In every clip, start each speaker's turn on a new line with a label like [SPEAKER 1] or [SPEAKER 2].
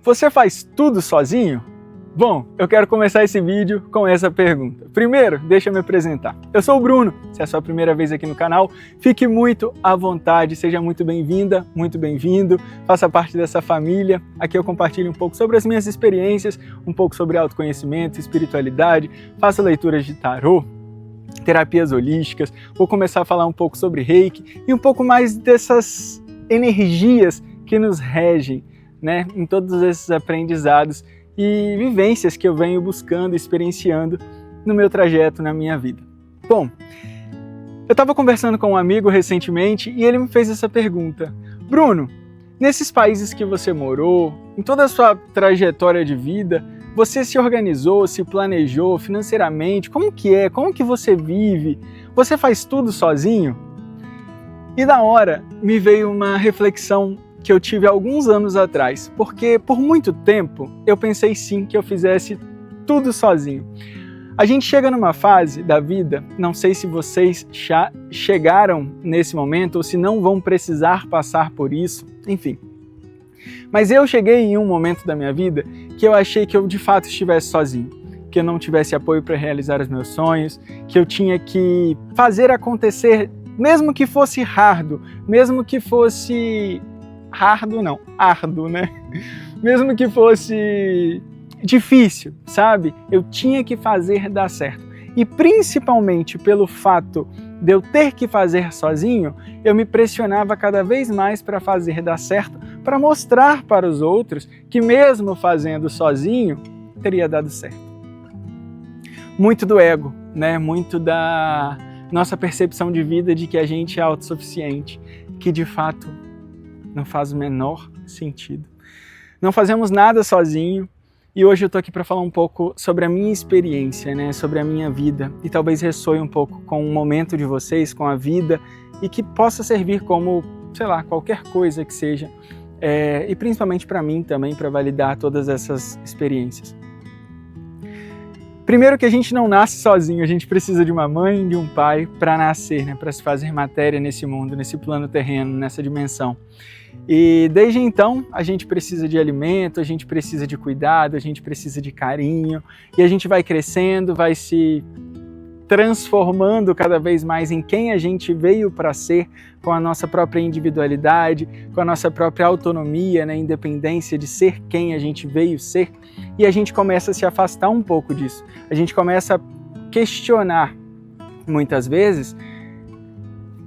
[SPEAKER 1] Você faz tudo sozinho? Bom, eu quero começar esse vídeo com essa pergunta. Primeiro, deixa eu me apresentar. Eu sou o Bruno, se é a sua primeira vez aqui no canal, fique muito à vontade, seja muito bem-vinda, muito bem-vindo, faça parte dessa família. Aqui eu compartilho um pouco sobre as minhas experiências, um pouco sobre autoconhecimento, espiritualidade, faço leituras de tarô, terapias holísticas, vou começar a falar um pouco sobre Reiki e um pouco mais dessas energias que nos regem, né, em todos esses aprendizados e vivências que eu venho buscando, experienciando no meu trajeto, na minha vida. Bom, eu estava conversando com um amigo recentemente e ele me fez essa pergunta: Bruno, nesses países que você morou, em toda a sua trajetória de vida, você se organizou, se planejou financeiramente? Como que é? Como que você vive? Você faz tudo sozinho? E na hora me veio uma reflexão que eu tive alguns anos atrás, porque por muito tempo eu pensei sim que eu fizesse tudo sozinho. A gente chega numa fase da vida, não sei se vocês já chegaram nesse momento ou se não vão precisar passar por isso, enfim. Mas eu cheguei em um momento da minha vida que eu achei que eu de fato estivesse sozinho, que eu não tivesse apoio para realizar os meus sonhos, que eu tinha que fazer acontecer, mesmo que fosse árduo, mesmo que fosse árduo, né? Mesmo que fosse difícil, sabe? Eu tinha que fazer dar certo. E principalmente pelo fato de eu ter que fazer sozinho, eu me pressionava cada vez mais para fazer dar certo, para mostrar para os outros que mesmo fazendo sozinho, teria dado certo. Muito do ego, né? Muito da nossa percepção de vida de que a gente é autossuficiente, que de fato não faz o menor sentido. Não fazemos nada sozinho e hoje eu estou aqui para falar um pouco sobre a minha experiência, né? Sobre a minha vida e talvez ressoe um pouco com o momento de vocês, com a vida e que possa servir como, sei lá, qualquer coisa que seja e principalmente para mim também, para validar todas essas experiências. Primeiro que a gente não nasce sozinho, a gente precisa de uma mãe e de um pai para nascer, né? Para se fazer matéria nesse mundo, nesse plano terreno, nessa dimensão. E desde então a gente precisa de alimento, a gente precisa de cuidado, a gente precisa de carinho e a gente vai crescendo, vai se transformando cada vez mais em quem a gente veio para ser, com a nossa própria individualidade, com a nossa própria autonomia, né, independência de ser quem a gente veio ser, e a gente começa a se afastar um pouco disso. A gente começa a questionar muitas vezes: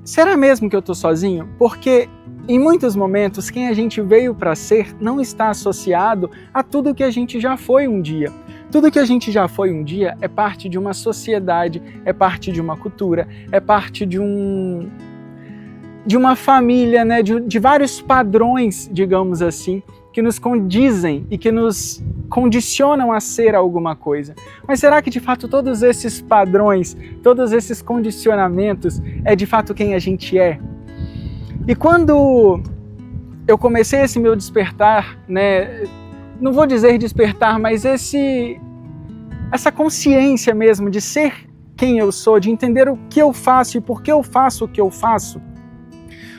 [SPEAKER 1] será mesmo que eu estou sozinho? Porque em muitos momentos quem a gente veio para ser não está associado a tudo que a gente já foi um dia. Tudo que a gente já foi um dia é parte de uma sociedade, é parte de uma cultura, é parte de uma família, né? de vários padrões, digamos assim, que nos condizem e que nos condicionam a ser alguma coisa. Mas será que de fato todos esses padrões, todos esses condicionamentos é de fato quem a gente é? E quando eu comecei esse meu despertar, né? Não vou dizer despertar, mas essa consciência mesmo de ser quem eu sou, de entender o que eu faço e por que eu faço o que eu faço,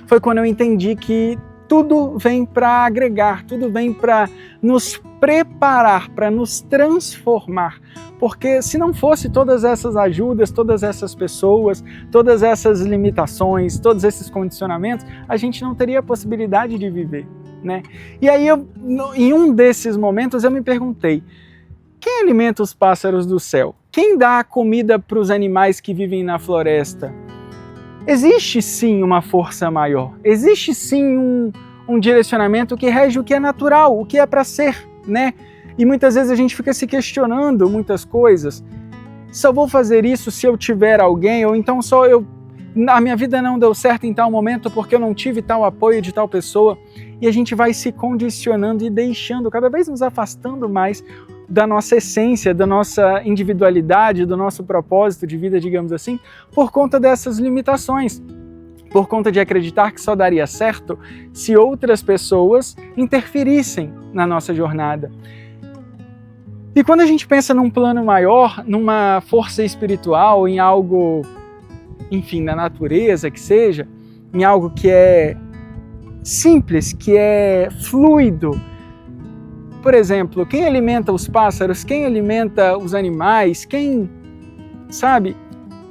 [SPEAKER 1] foi quando eu entendi que tudo vem para agregar, tudo vem para nos preparar, para nos transformar. Porque se não fosse todas essas ajudas, todas essas pessoas, todas essas limitações, todos esses condicionamentos, a gente não teria a possibilidade de viver, né? E aí, em um desses momentos, eu me perguntei: quem alimenta os pássaros do céu? Quem dá a comida para os animais que vivem na floresta? Existe sim uma força maior, existe sim um direcionamento que rege o que é natural, o que é para ser, né? E muitas vezes a gente fica se questionando muitas coisas. Só vou fazer isso se eu tiver alguém, ou então a minha vida não deu certo em tal momento porque eu não tive tal apoio de tal pessoa. E a gente vai se condicionando e deixando, cada vez nos afastando mais da nossa essência, da nossa individualidade, do nosso propósito de vida, digamos assim, por conta dessas limitações. Por conta de acreditar que só daria certo se outras pessoas interferissem na nossa jornada. E quando a gente pensa num plano maior, numa força espiritual, em algo, enfim, na natureza que seja, em algo que é simples, que é fluido, por exemplo, quem alimenta os pássaros, quem alimenta os animais, sabe?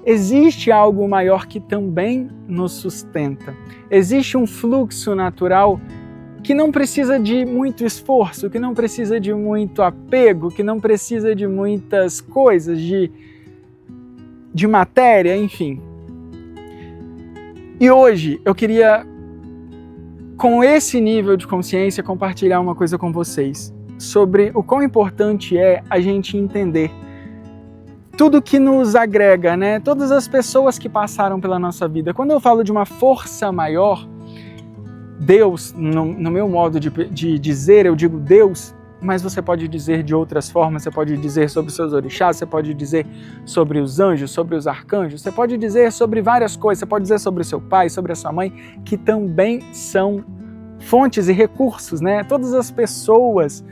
[SPEAKER 1] Existe algo maior que também nos sustenta. Existe um fluxo natural que não precisa de muito esforço, que não precisa de muito apego, que não precisa de muitas coisas, de matéria, enfim. E hoje eu queria, com esse nível de consciência, compartilhar uma coisa com vocês sobre o quão importante é a gente entender tudo que nos agrega, né? Todas as pessoas que passaram pela nossa vida. Quando eu falo de uma força maior, Deus, no meu modo de dizer, eu digo Deus, mas você pode dizer de outras formas, você pode dizer sobre os seus orixás, você pode dizer sobre os anjos, sobre os arcanjos, você pode dizer sobre várias coisas, você pode dizer sobre o seu pai, sobre a sua mãe, que também são fontes e recursos, né? Todas as pessoas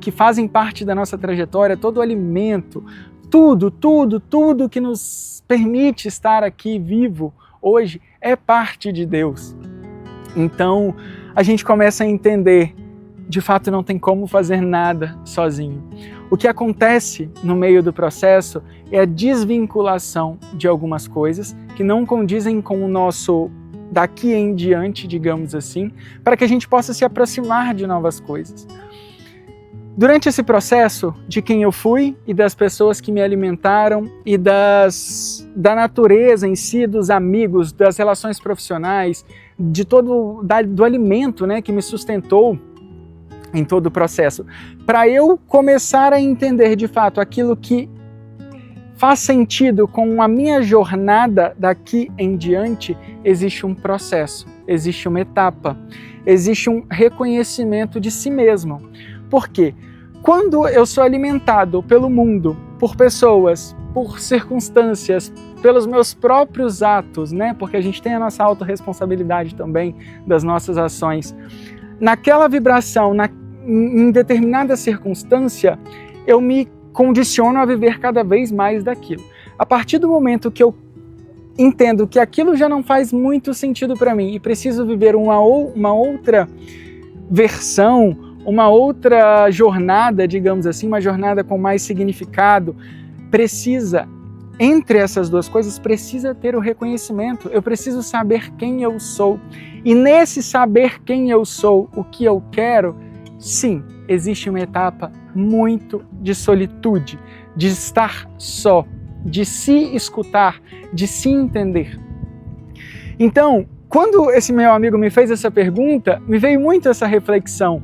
[SPEAKER 1] que fazem parte da nossa trajetória, todo o alimento, tudo que nos permite estar aqui vivo hoje é parte de Deus. Então, a gente começa a entender, de fato não tem como fazer nada sozinho. O que acontece no meio do processo é a desvinculação de algumas coisas que não condizem com o nosso daqui em diante, digamos assim, para que a gente possa se aproximar de novas coisas. Durante esse processo de quem eu fui e das pessoas que me alimentaram e da natureza em si, dos amigos, das relações profissionais, do alimento, né, que me sustentou em todo o processo, para eu começar a entender de fato aquilo que faz sentido com a minha jornada daqui em diante, existe um processo, existe uma etapa, existe um reconhecimento de si mesmo. Por quê? Quando eu sou alimentado pelo mundo, por pessoas, por circunstâncias, pelos meus próprios atos, né? Porque a gente tem a nossa autorresponsabilidade também das nossas ações. Naquela vibração, em determinada circunstância, eu me condiciono a viver cada vez mais daquilo. A partir do momento que eu entendo que aquilo já não faz muito sentido para mim e preciso viver uma outra versão, uma outra jornada, digamos assim, uma jornada com mais significado, entre essas duas coisas, precisa ter o reconhecimento. Eu preciso saber quem eu sou. E nesse saber quem eu sou, o que eu quero, sim, existe uma etapa muito de solitude, de estar só, de se escutar, de se entender. Então, quando esse meu amigo me fez essa pergunta, me veio muito essa reflexão.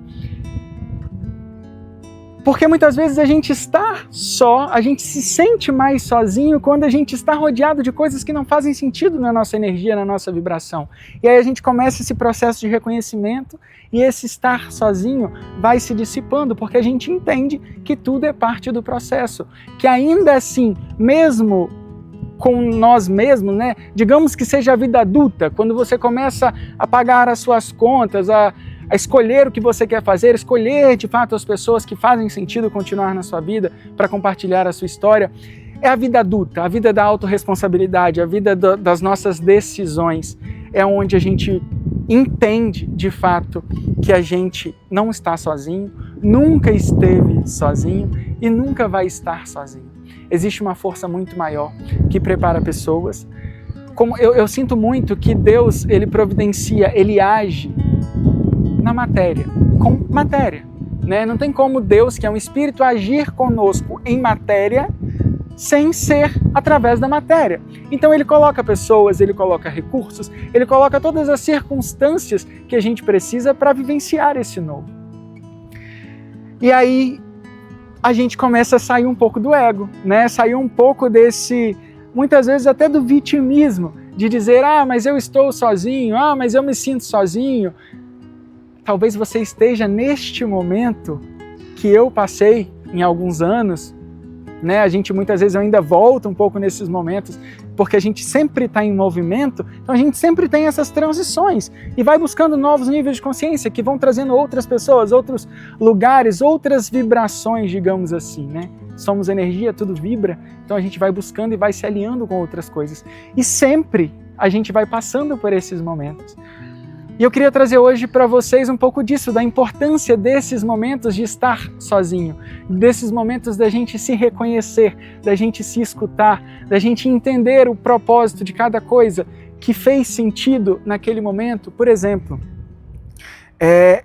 [SPEAKER 1] Porque muitas vezes a gente está só, a gente se sente mais sozinho quando a gente está rodeado de coisas que não fazem sentido na nossa energia, na nossa vibração. E aí a gente começa esse processo de reconhecimento e esse estar sozinho vai se dissipando, porque a gente entende que tudo é parte do processo. Que ainda assim, mesmo com nós mesmos, né? Digamos que seja a vida adulta, quando você começa a pagar as suas contas, a escolher o que você quer fazer, escolher de fato as pessoas que fazem sentido continuar na sua vida para compartilhar a sua história. É a vida adulta, a vida da autorresponsabilidade, a vida das nossas decisões. É onde a gente entende de fato que a gente não está sozinho, nunca esteve sozinho e nunca vai estar sozinho. Existe uma força muito maior que prepara pessoas. Como eu sinto muito que Deus, Ele providencia, Ele age na matéria, com matéria, né? Não tem como Deus, que é um espírito, agir conosco em matéria sem ser através da matéria. Então Ele coloca pessoas, Ele coloca recursos, Ele coloca todas as circunstâncias que a gente precisa para vivenciar esse novo. E aí a gente começa a sair um pouco do ego, né? Sair um pouco desse, muitas vezes até do vitimismo, de dizer, mas eu estou sozinho, mas eu me sinto sozinho. Talvez você esteja neste momento que eu passei em alguns anos, né? A gente muitas vezes ainda volta um pouco nesses momentos, porque a gente sempre está em movimento, então a gente sempre tem essas transições e vai buscando novos níveis de consciência que vão trazendo outras pessoas, outros lugares, outras vibrações, digamos assim, né? Somos energia, tudo vibra, então a gente vai buscando e vai se alinhando com outras coisas. E sempre a gente vai passando por esses momentos. E eu queria trazer hoje para vocês um pouco disso, da importância desses momentos de estar sozinho, desses momentos da gente se reconhecer, da gente se escutar, da gente entender o propósito de cada coisa que fez sentido naquele momento. Por exemplo,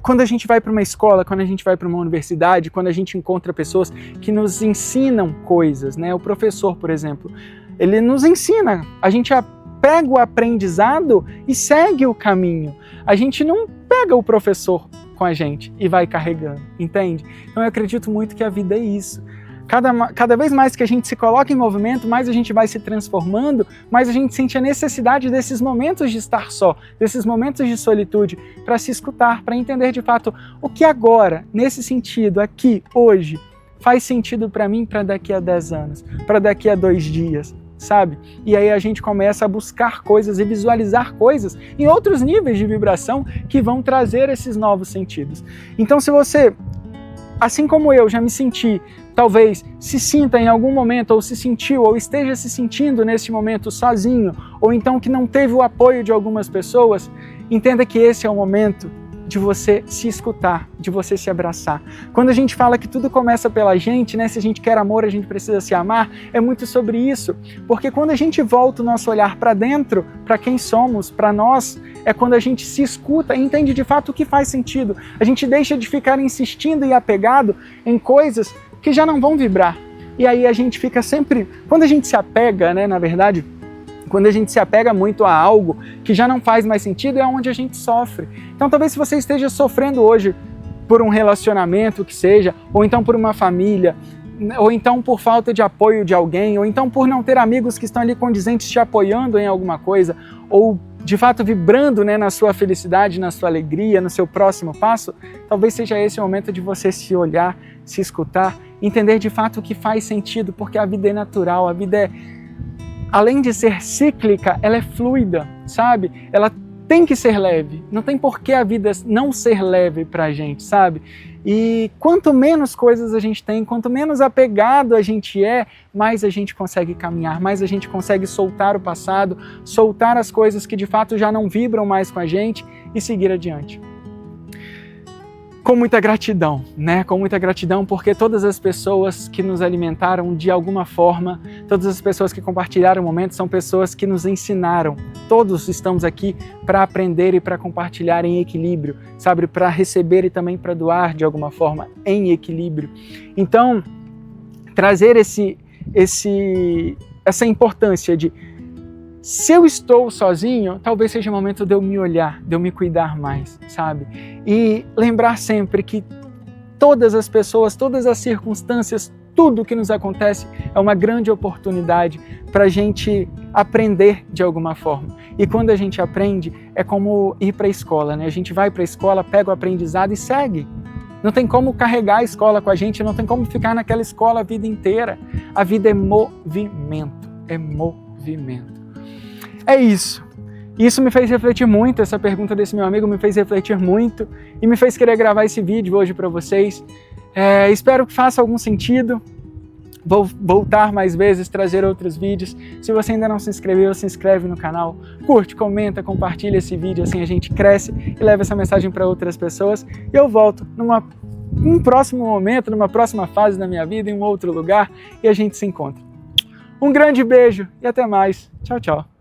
[SPEAKER 1] quando a gente vai para uma escola, quando a gente vai para uma universidade, quando a gente encontra pessoas que nos ensinam coisas, né? O professor, por exemplo, ele nos ensina, a gente pega o aprendizado e segue o caminho. A gente não pega o professor com a gente e vai carregando, entende? Então eu acredito muito que a vida é isso. Cada vez mais que a gente se coloca em movimento, mais a gente vai se transformando, mais a gente sente a necessidade desses momentos de estar só, desses momentos de solitude, para se escutar, para entender de fato o que agora, nesse sentido, aqui, hoje, faz sentido para mim para daqui a 10 anos, para daqui a 2 dias, sabe? E aí a gente começa a buscar coisas e visualizar coisas em outros níveis de vibração que vão trazer esses novos sentidos. Então, se você, assim como eu já me senti, talvez se sinta em algum momento, ou se sentiu, ou esteja se sentindo nesse momento sozinho, ou então que não teve o apoio de algumas pessoas, entenda que esse é o momento de você se escutar, de você se abraçar. Quando a gente fala que tudo começa pela gente, né? Se a gente quer amor, a gente precisa se amar, é muito sobre isso. Porque quando a gente volta o nosso olhar para dentro, para quem somos, para nós, é quando a gente se escuta e entende de fato o que faz sentido. A gente deixa de ficar insistindo e apegado em coisas que já não vão vibrar. E aí a gente fica sempre... Quando a gente se apega, né, na verdade, quando a gente se apega muito a algo que já não faz mais sentido, é onde a gente sofre. Então talvez se você esteja sofrendo hoje por um relacionamento que seja, ou então por uma família, ou então por falta de apoio de alguém, ou então por não ter amigos que estão ali condizentes te apoiando em alguma coisa, ou de fato vibrando, né, na sua felicidade, na sua alegria, no seu próximo passo, talvez seja esse o momento de você se olhar, se escutar, entender de fato o que faz sentido, porque a vida é natural, a vida é, além de ser cíclica, ela é fluida, sabe? Ela tem que ser leve, não tem por que a vida não ser leve pra gente, sabe? E quanto menos coisas a gente tem, quanto menos apegado a gente é, mais a gente consegue caminhar, mais a gente consegue soltar o passado, soltar as coisas que de fato já não vibram mais com a gente e seguir adiante. Com muita gratidão, né? Com muita gratidão, porque todas as pessoas que nos alimentaram de alguma forma, todas as pessoas que compartilharam o momento são pessoas que nos ensinaram. Todos estamos aqui para aprender e para compartilhar em equilíbrio, sabe? Para receber e também para doar de alguma forma em equilíbrio. Então, trazer essa importância de se eu estou sozinho, talvez seja o momento de eu me olhar, de eu me cuidar mais, sabe? E lembrar sempre que todas as pessoas, todas as circunstâncias, tudo que nos acontece é uma grande oportunidade para a gente aprender de alguma forma. E quando a gente aprende, é como ir para a escola, né? A gente vai para a escola, pega o aprendizado e segue. Não tem como carregar a escola com a gente, não tem como ficar naquela escola a vida inteira. A vida é movimento, é movimento. É isso. Isso me fez refletir muito, essa pergunta desse meu amigo me fez refletir muito e me fez querer gravar esse vídeo hoje para vocês. Espero que faça algum sentido. Vou voltar mais vezes, trazer outros vídeos. Se você ainda não se inscreveu, se inscreve no canal, curte, comenta, compartilha esse vídeo, assim a gente cresce e leva essa mensagem para outras pessoas. E eu volto num próximo momento, numa próxima fase da minha vida, em um outro lugar, e a gente se encontra. Um grande beijo e até mais. Tchau, tchau.